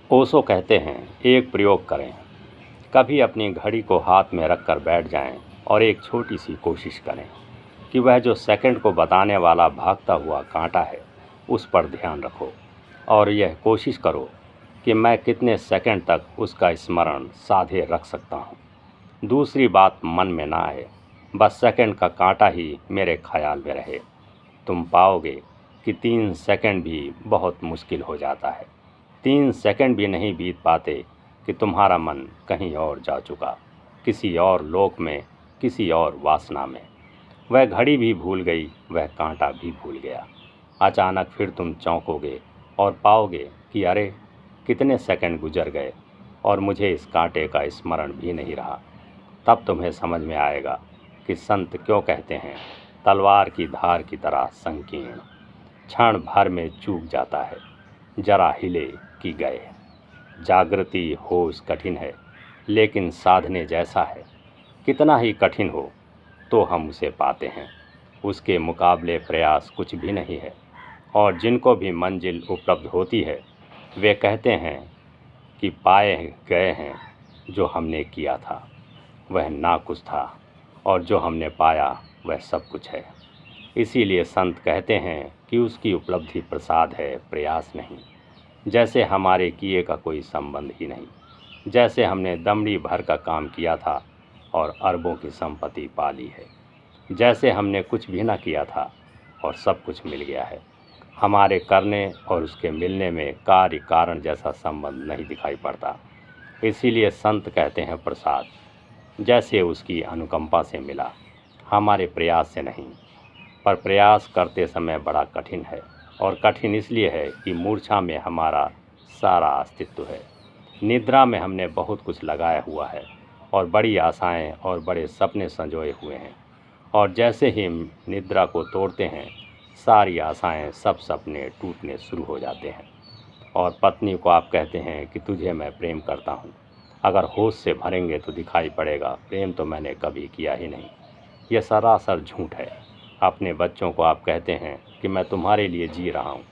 ओशो कहते हैं, एक प्रयोग करें। कभी अपनी घड़ी को हाथ में रख कर बैठ जाएं और एक छोटी सी कोशिश करें कि वह जो सेकंड को बताने वाला भागता हुआ कांटा है उस पर ध्यान रखो और यह कोशिश करो कि मैं कितने सेकंड तक उसका स्मरण साधे रख सकता हूँ। दूसरी बात मन में ना आए, बस सेकंड का कांटा ही मेरे ख्याल में रहे। तुम पाओगे कि 3 सेकंड भी बहुत मुश्किल हो जाता है। 3 सेकंड भी नहीं बीत पाते कि तुम्हारा मन कहीं और जा चुका, किसी और लोक में, किसी और वासना में। वह घड़ी भी भूल गई, वह कांटा भी भूल गया। अचानक फिर तुम चौंकोगे और पाओगे कि अरे, कितने सेकंड गुजर गए और मुझे इस कांटे का स्मरण भी नहीं रहा। तब तुम्हें समझ में आएगा कि संत क्यों कहते हैं, तलवार की धार की तरह संकीर्ण, क्षण भर में चूक जाता है, जरा हिले कि गए। जागृति होश कठिन है, लेकिन साधने जैसा है। कितना ही कठिन हो तो हम उसे पाते हैं, उसके मुकाबले प्रयास कुछ भी नहीं है। और जिनको भी मंजिल उपलब्ध होती है, वे कहते हैं कि पाए गए हैं जो हमने किया था वह ना कुछ था, और जो हमने पाया वह सब कुछ है। इसीलिए संत कहते हैं कि उसकी उपलब्धि प्रसाद है, प्रयास नहीं। जैसे हमारे किए का कोई संबंध ही नहीं, जैसे हमने दमड़ी भर का काम किया था और अरबों की संपत्ति पाली है, जैसे हमने कुछ भी ना किया था और सब कुछ मिल गया है। हमारे करने और उसके मिलने में कार्य कारण जैसा संबंध नहीं दिखाई पड़ता। इसीलिए संत कहते हैं प्रसाद, जैसे उसकी अनुकंपा से मिला, हमारे प्रयास से नहीं। पर प्रयास करते समय बड़ा कठिन है, और कठिन इसलिए है कि मूर्छा में हमारा सारा अस्तित्व है। निद्रा में हमने बहुत कुछ लगाया हुआ है और बड़ी आशाएं और बड़े सपने संजोए हुए हैं, और जैसे ही निद्रा को तोड़ते हैं, सारी आशाएं, सब सपने टूटने शुरू हो जाते हैं। और पत्नी को आप कहते हैं कि तुझे मैं प्रेम करता हूँ, अगर होश से भरेंगे तो दिखाई पड़ेगा प्रेम तो मैंने कभी किया ही नहीं। यह सरासर झूठ है। अपने बच्चों को आप कहते हैं कि मैं तुम्हारे लिए जी रहा हूँ,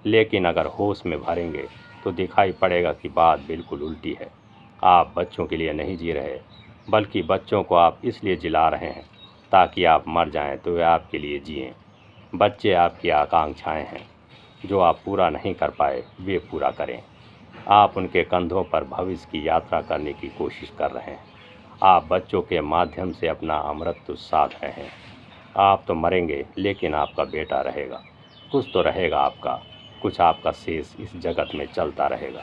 लेकिन अगर होश में भरेंगे तो दिखाई पड़ेगा कि बात बिल्कुल उल्टी है। आप बच्चों के लिए नहीं जी रहे, बल्कि बच्चों को आप इसलिए जिला रहे हैं ताकि आप मर जाएं तो वे आपके लिए जिएं। बच्चे आपकी आकांक्षाएं हैं, जो आप पूरा नहीं कर पाए वे पूरा करें। आप उनके कंधों पर भविष्य की यात्रा करने की कोशिश कर रहे हैं। आप बच्चों के माध्यम से अपना अमृत साध रहे हैं। आप तो मरेंगे, लेकिन आपका बेटा रहेगा। कुछ तो रहेगा आपका, कुछ आपका शेष इस जगत में चलता रहेगा।